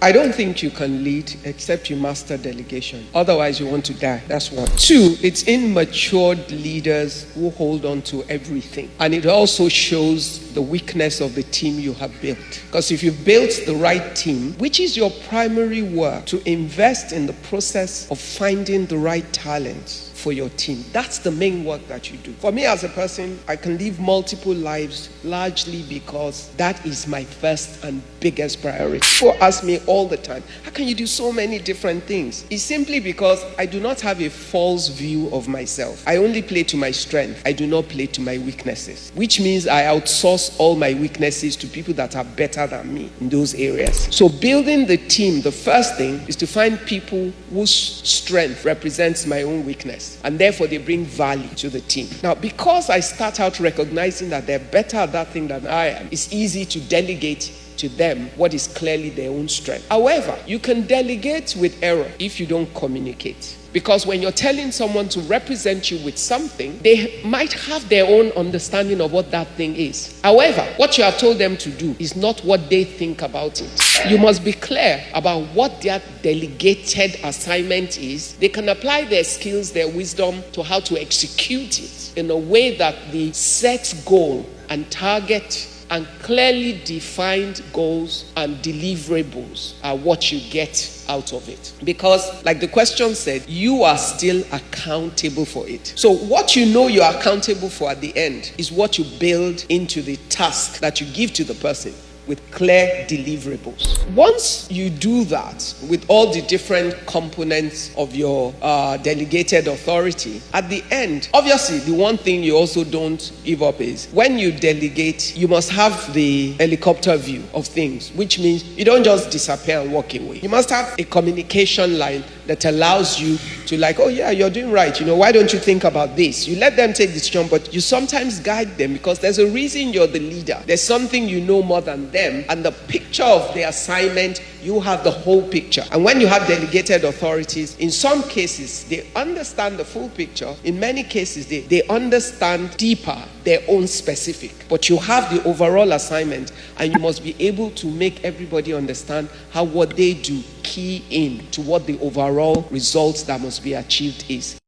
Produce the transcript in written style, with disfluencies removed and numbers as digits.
I don't think you can lead except you master delegation. Otherwise, you want to die. That's one. Two, it's immature leaders who hold on to everything. And it also shows the weakness of the team you have built. Because if you've built the right team, which is your primary work, to invest in the process of finding the right talent for your team. That's the main work that you do. For me as a person, I can live multiple lives largely because that is my first and biggest priority. People ask me all the time, how can you do so many different things? It's simply because I do not have a false view of myself. I only play to my strength. I do not play to my weaknesses, which means I outsource all my weaknesses to people that are better than me in those areas. So building the team, the first thing is to find people whose strength represents my own weakness. And therefore they bring value to the team. Now, because I start out recognizing that they're better at that thing than I am, it's easy to delegate to them what is clearly their own strength. However, you can delegate with error if you don't communicate. Because when you're telling someone to represent you with something, they might have their own understanding of what that thing is. However, what you have told them to do is not what they think about it. You must be clear about what their delegated assignment is. They can apply their skills, their wisdom to how to execute it in a way that the set goal and target and clearly defined goals and deliverables are what you get out of it. Because, like the question said, you are still accountable for it. So what you know you are accountable for at the end is what you build into the task that you give to the person with clear deliverables. Once you do that with all the different components of your delegated authority, at the end, obviously the one thing you also don't give up is when you delegate, you must have the helicopter view of things, which means you don't just disappear and walk away. You must have a communication line that allows you to oh yeah, you're doing right. Why don't you think about this? You let them take the decision, but you sometimes guide them because there's a reason you're the leader. There's something you know more than them, and the picture of the assignment, you have the whole picture. And when you have delegated authorities, in some cases, they understand the full picture. In many cases, they understand deeper their own specific. But you have the overall assignment, and you must be able to make everybody understand how what they do key in to what the overall results that must be achieved is.